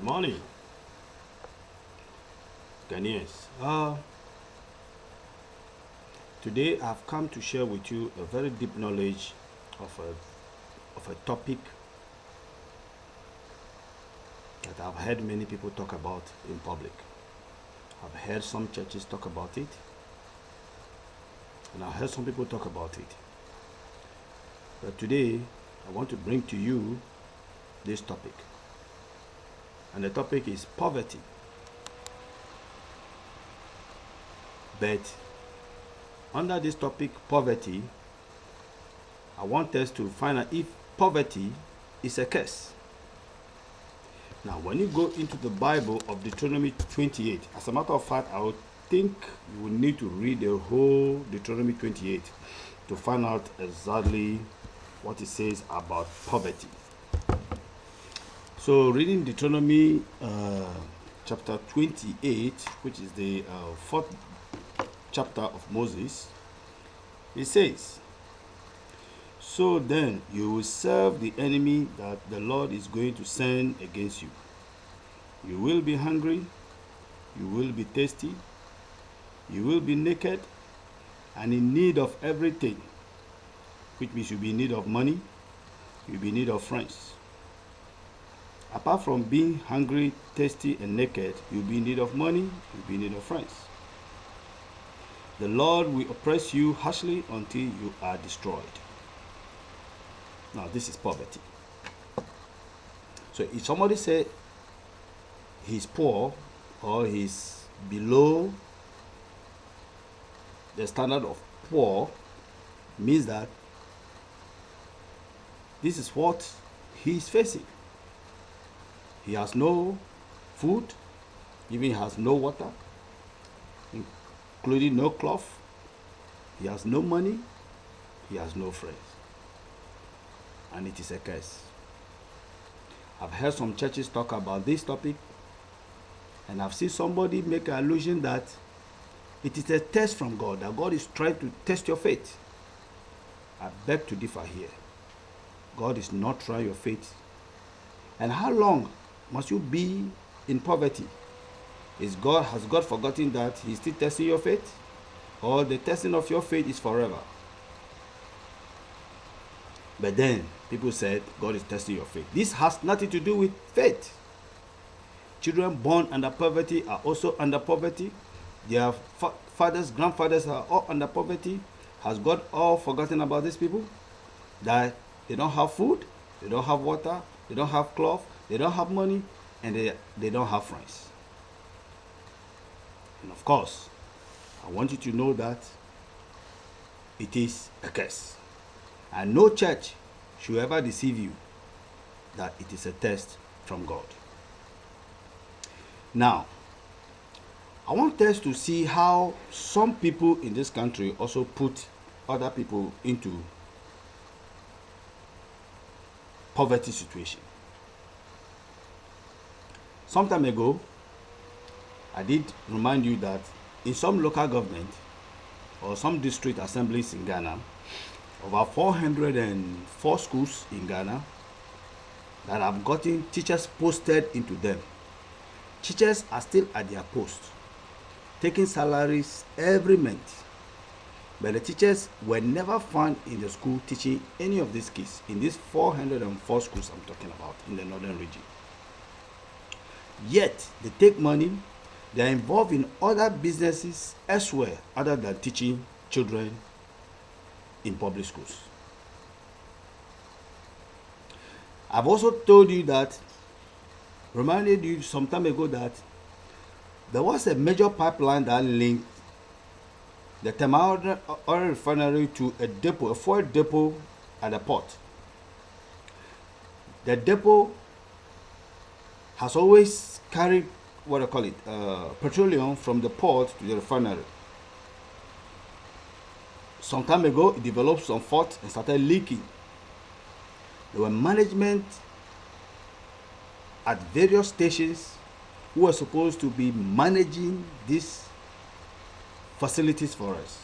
morning, Ghanaians. Today I've come to share with you a very deep knowledge of a topic that I've heard many people talk about in public. I've heard some churches talk about it, and I've heard some people talk about it. But today I want to bring to you this topic. And the topic is poverty. But under this topic, poverty, I want us to find out if poverty is a curse. Now, when you go into the Bible of Deuteronomy 28, as a matter of fact, I would think you will need to read the whole Deuteronomy 28 to find out exactly what it says about poverty. So, reading Deuteronomy chapter 28, which is the fourth chapter of Moses, it says, "So then you will serve the enemy that the Lord is going to send against you. You will be hungry, you will be thirsty, you will be naked, and in need of everything," which means you'll be in need of money, you'll be in need of friends. Apart from being hungry, thirsty, and naked, you'll be in need of money, you'll be in need of friends. The Lord will oppress you harshly until you are destroyed. Now, this is poverty. So if somebody say he's poor or he's below the standard of poor, means that this is what he is facing. He has no food, even has no water, including no cloth. He has no money, he has no friends. And it is a curse. I've heard some churches talk about this topic, and I've seen somebody make an allusion that it is a test from God, that God is trying to test your faith. I beg to differ here. God is not trying your faith. And how long must you be in poverty? Has God forgotten that He's still testing your faith? Or the testing of your faith is forever? But then people said God is testing your faith. This has nothing to do with faith. Children born under poverty are also under poverty. Their fathers, grandfathers are all under poverty. Has God all forgotten about these people? That they don't have food, they don't have water, they don't have cloth, they don't have money, and they don't have friends. And of course, I want you to know that it is a curse. And no church should ever deceive you that it is a test from God. Now, I want us to see how some people in this country also put other people into poverty situation. Some time ago, I did remind you that in some local government or some district assemblies in Ghana, over 404 schools in Ghana that have gotten teachers posted into them. Teachers are still at their post, taking salaries every month. But the teachers were never found in the school teaching any of these kids in these 404 schools I'm talking about in the northern region. Yet, they take money, they are involved in other businesses elsewhere other than teaching children in public schools. I've also told you that, reminded you some time ago that there was a major pipeline that linked the Thermal Oil Refinery to a depot, a fuel depot at the port. The depot has always carried what I call it, petroleum from the port to the refinery. Some time ago, it developed some fault and started leaking. There were management at various stations who were supposed to be managing these facilities for us.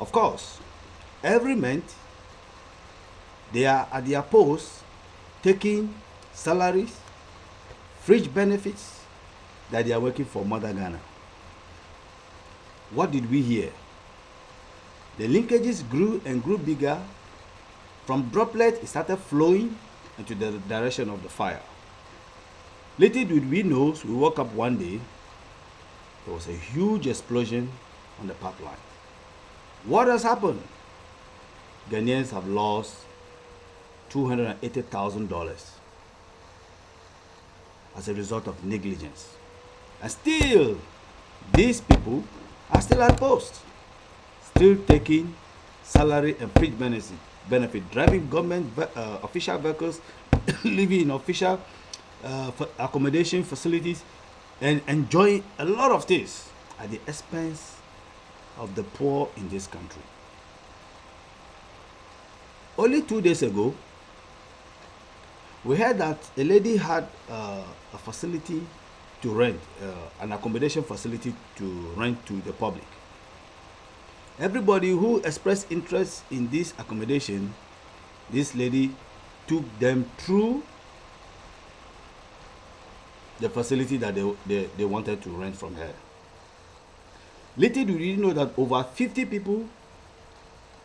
Of course, every month they are at their posts taking salaries, fringe benefits that they are working for Mother Ghana. What did we hear? The linkages grew and grew bigger. From droplet, it started flowing into the direction of the fire. Little did we know, so we woke up one day, there was a huge explosion on the pipeline. What has happened? Ghanaians have lost $280,000 as a result of negligence. And still, these people are still at post, still taking salary and fringe benefit, driving government official vehicles, living in official accommodation facilities, and enjoying a lot of things at the expense of the poor in this country. Only 2 days ago, we heard that a lady had a facility to rent, an accommodation facility to rent to the public. Everybody who expressed interest in this accommodation, this lady took them through the facility that they wanted to rent from her. Little do you know that over 50 people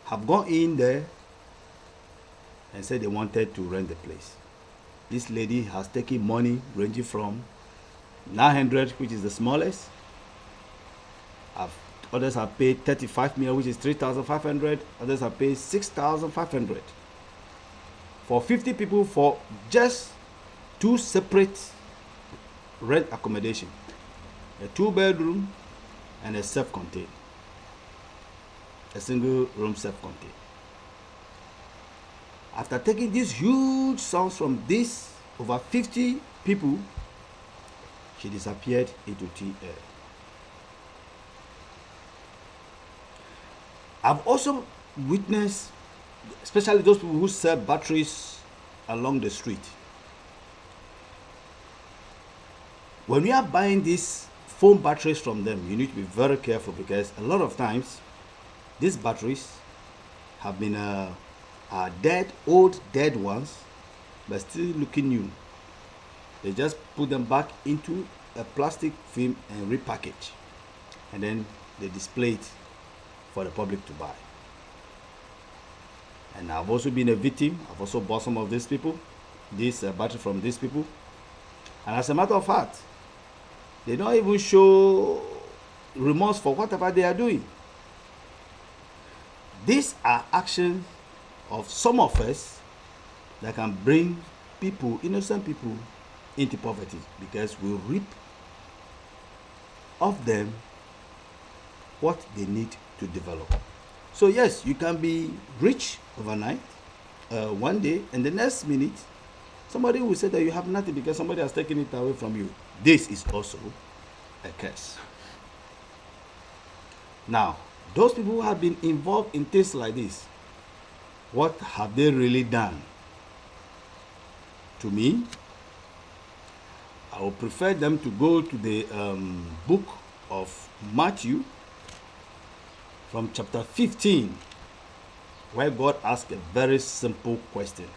have gone in there and said they wanted to rent the place. This lady has taken money ranging from 900, which is the smallest. Others have paid 35 million, which is 3,500. Others have paid 6,500 for 50 people for just 2 separate rent accommodation, a 2-bedroom and a self-contained, a single room self-contained. After taking these huge sums from these over 50 people, she disappeared into thin air. I've also witnessed, especially those people who sell batteries along the street. When we are buying these phone batteries from them, you need to be very careful, because a lot of times these batteries have been old dead ones, but still looking new. They just put them back into a plastic film and repackage, and then they display it for the public to buy. And I've also been a victim. I've also bought some of these people, this battery from these people, and as a matter of fact, they don't even show remorse for whatever they are doing. These are actions of some of us that can bring people, innocent people, into poverty, because we reap of them what they need to develop. So yes, you can be rich overnight, one day, and the next minute somebody will say that you have nothing because somebody has taken it away from you. This is also a curse. Now, those people who have been involved in things like this, what have they really done? To me, I would prefer them to go to the book of Matthew, from chapter 15, where God asked a very simple question: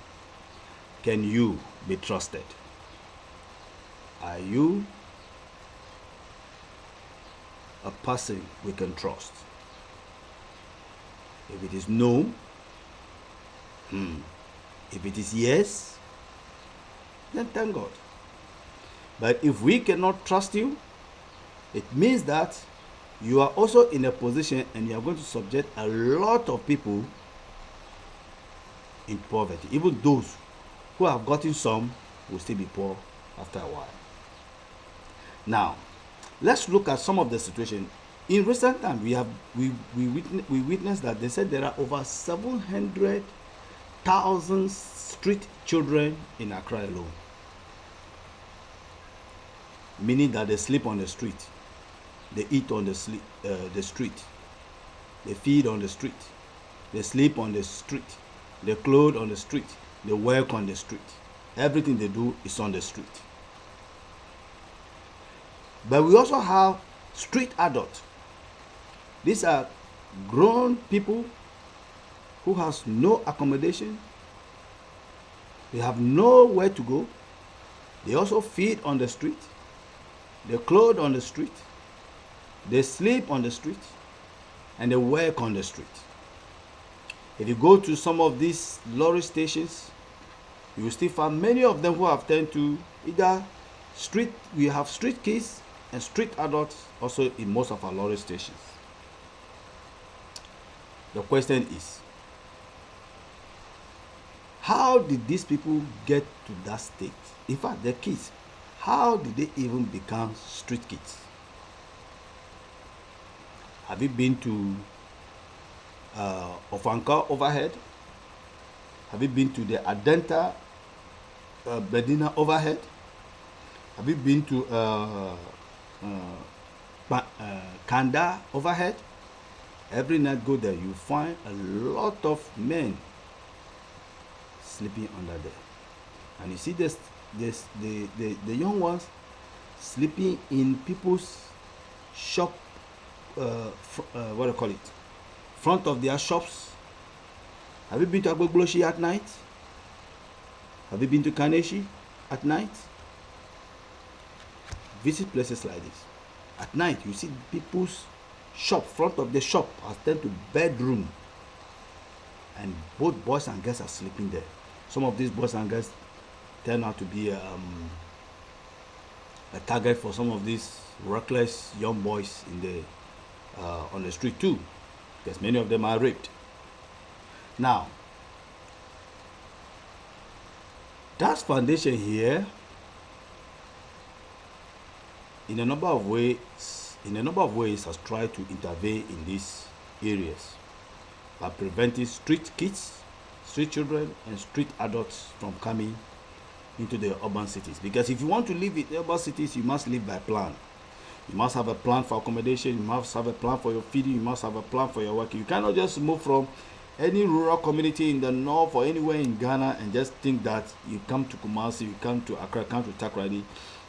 can you be trusted? Are you a person we can trust? If it is no, if it is yes, then thank God. But if we cannot trust you, it means that you are also in a position and you are going to subject a lot of people in poverty. Even those who have gotten some will still be poor after a while. Now, let's look at some of the situation. In recent times, we witnessed that they said there are over 700,000 street children in Accra alone. Meaning that they sleep on the street, they eat on the street, they feed on the street, they sleep on the street, they clothe on the street, they work on the street. Everything they do is on the street. But we also have street adults. These are grown people who has no accommodation, they have nowhere to go, They also feed on the street. They clothe on the street. They sleep on the street. And they work on the street. If you go to some of these lorry stations, you will still find many of them who have turned to either street. We have street kids and street adults also in most of our lorry stations. The question is, how did these people get to that state? In fact, the kids, how did they even become street kids? Have you been to Ofanka overhead? Have you been to the Adenta Bedina overhead? Have you been to Kanda overhead? Every night go there, you find a lot of men sleeping under there. And you see the young ones sleeping in people's shop, what do you call it? Front of their shops. Have you been to Agbogloshi at night? Have you been to Kaneshi at night? Visit places like this. At night, you see people's shop, front of the shop has turned to bedroom. And both boys and girls are sleeping there. Some of these boys and girls turn out to be a target for some of these reckless young boys in the on the street too, because many of them are raped. Now, that foundation here, in a number of ways, has tried to intervene in these areas by preventing street kids, street children, and street adults from coming into the urban cities. Because if you want to live in the urban cities, you must live by plan. You must have a plan for accommodation. You must have a plan for your feeding. You must have a plan for your working. You cannot just move from any rural community in the north or anywhere in Ghana and just think that you come to Kumasi, you come to Accra, come to Takoradi,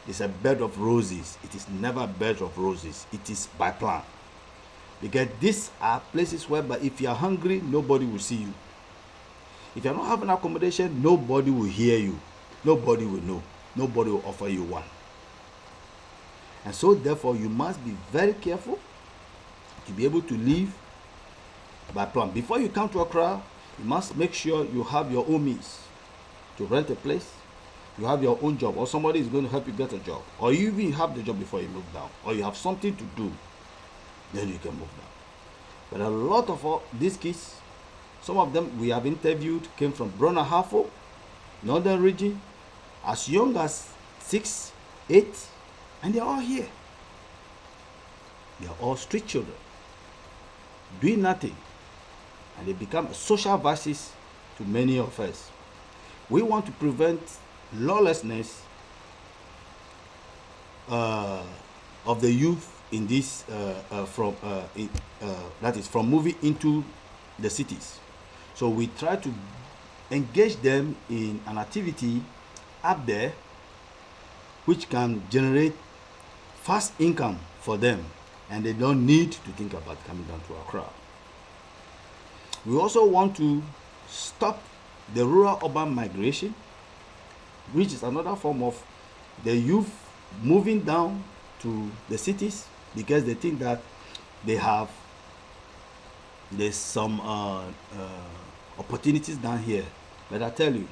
it's a bed of roses. It is never a bed of roses. It is by plan. Because these are places where, but if you are hungry, nobody will see you. If you are not having accommodation, nobody will hear you. Nobody will know. Nobody will offer you one. And so therefore you must be very careful to be able to live by plan. Before you come to Accra, you must make sure you have your own means to rent a place. You have your own job, or somebody is going to help you get a job, or you even have the job before you move down, or you have something to do, then you can move down. But a lot of these kids, some of them we have interviewed, came from Brona Hafo, northern region, as young as 6, 8, and they're all here. They're all street children, doing nothing, and they become social vices to many of us. We want to prevent lawlessness of the youth in this that is from moving into the cities. So we try to engage them in an activity up there which can generate fast income for them, and they don't need to think about coming down to Accra. We also want to stop the rural urban migration, which is another form of the youth moving down to the cities because they think that there's some opportunities down here. But I tell you,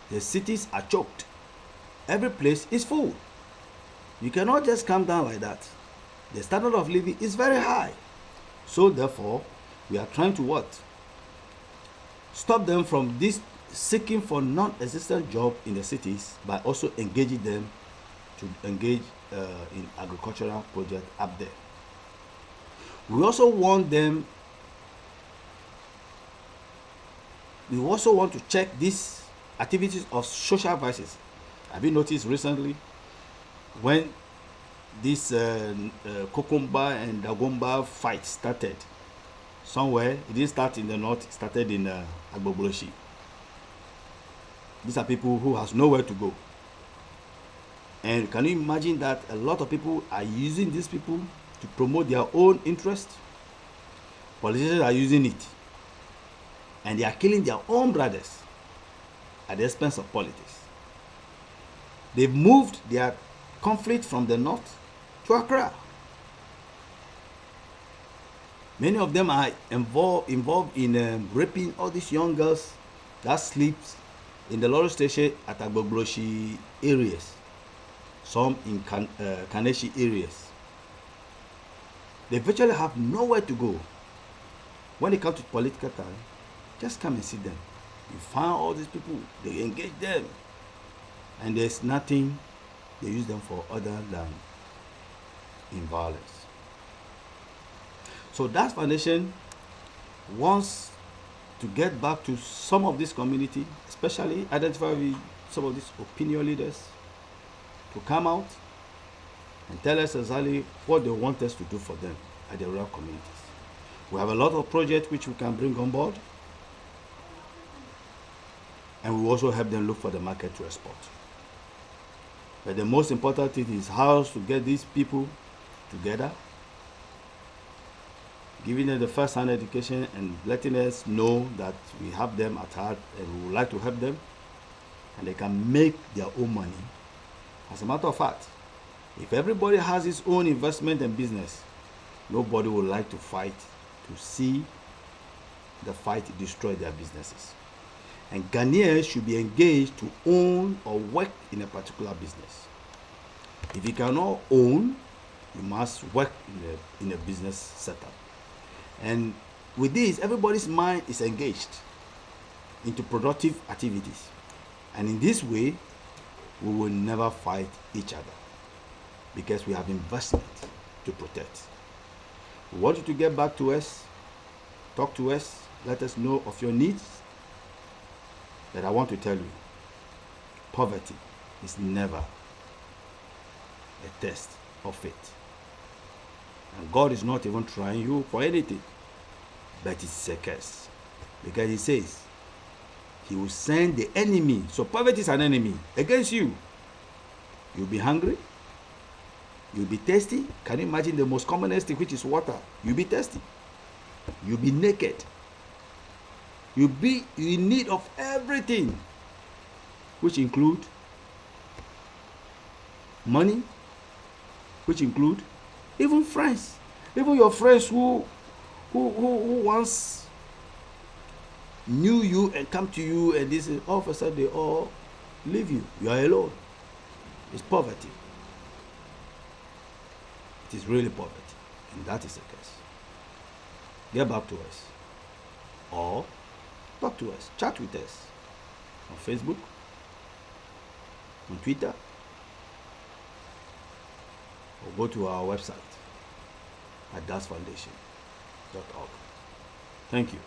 the cities are choked. Every place is full. You cannot just come down like that. The standard of living is very high. So therefore, we are trying to what? Stop them from this seeking for non-existent job in the cities by also engaging them to engage in agricultural project up there. We also want to check these activities of social vices. Have you noticed recently when this Kokumba and Dagomba fight started somewhere? It didn't start in the north, it started in Agbogloshi. These are people who has nowhere to go. And can you imagine that a lot of people are using these people to promote their own interest? Politicians are using it. And they are killing their own brothers at the expense of politics. They've moved their conflict from the north to Accra. Many of them are involved in raping all these young girls that sleeps in the lorry station at Agbogloshi areas, some in Kaneshi areas. They virtually have nowhere to go. When it comes to political time, just come and see them. You find all these people, they engage them, and there's nothing they use them for other than in violence. So that foundation wants to get back to some of this community, especially identify with some of these opinion leaders, to come out and tell us exactly what they want us to do for them at the rural communities. We have a lot of projects which we can bring on board, and we also help them look for the market to export. But the most important thing is how to get these people together, giving them the first-hand education and letting us know that we have them at heart and we would like to help them, and they can make their own money. As a matter of fact, if everybody has his own investment and business, nobody would like to fight to see the fight destroy their businesses. And Ghanaians should be engaged to own or work in a particular business. If you cannot own, you must work in a business setup. And with this, everybody's mind is engaged into productive activities. And in this way, we will never fight each other because we have investment to protect. We want you to get back to us, talk to us, let us know of your needs. But I want to tell you, poverty is never a test of faith. And God is not even trying you for anything, but it's a curse. Because he says, he will send the enemy. So poverty is an enemy against you. You'll be hungry. You'll be thirsty. Can you imagine the most commonest thing, which is water? You'll be thirsty. You'll be naked. You'll be in need of everything, which include money, which include even friends. Even your friends who once knew you and come to you, and this is all of a sudden they all leave you. You are alone. It's poverty. It is really poverty, and that is a curse. Get back to us, or talk to us, chat with us on Facebook, on Twitter, or go to our website at dasfoundation.org. Thank you.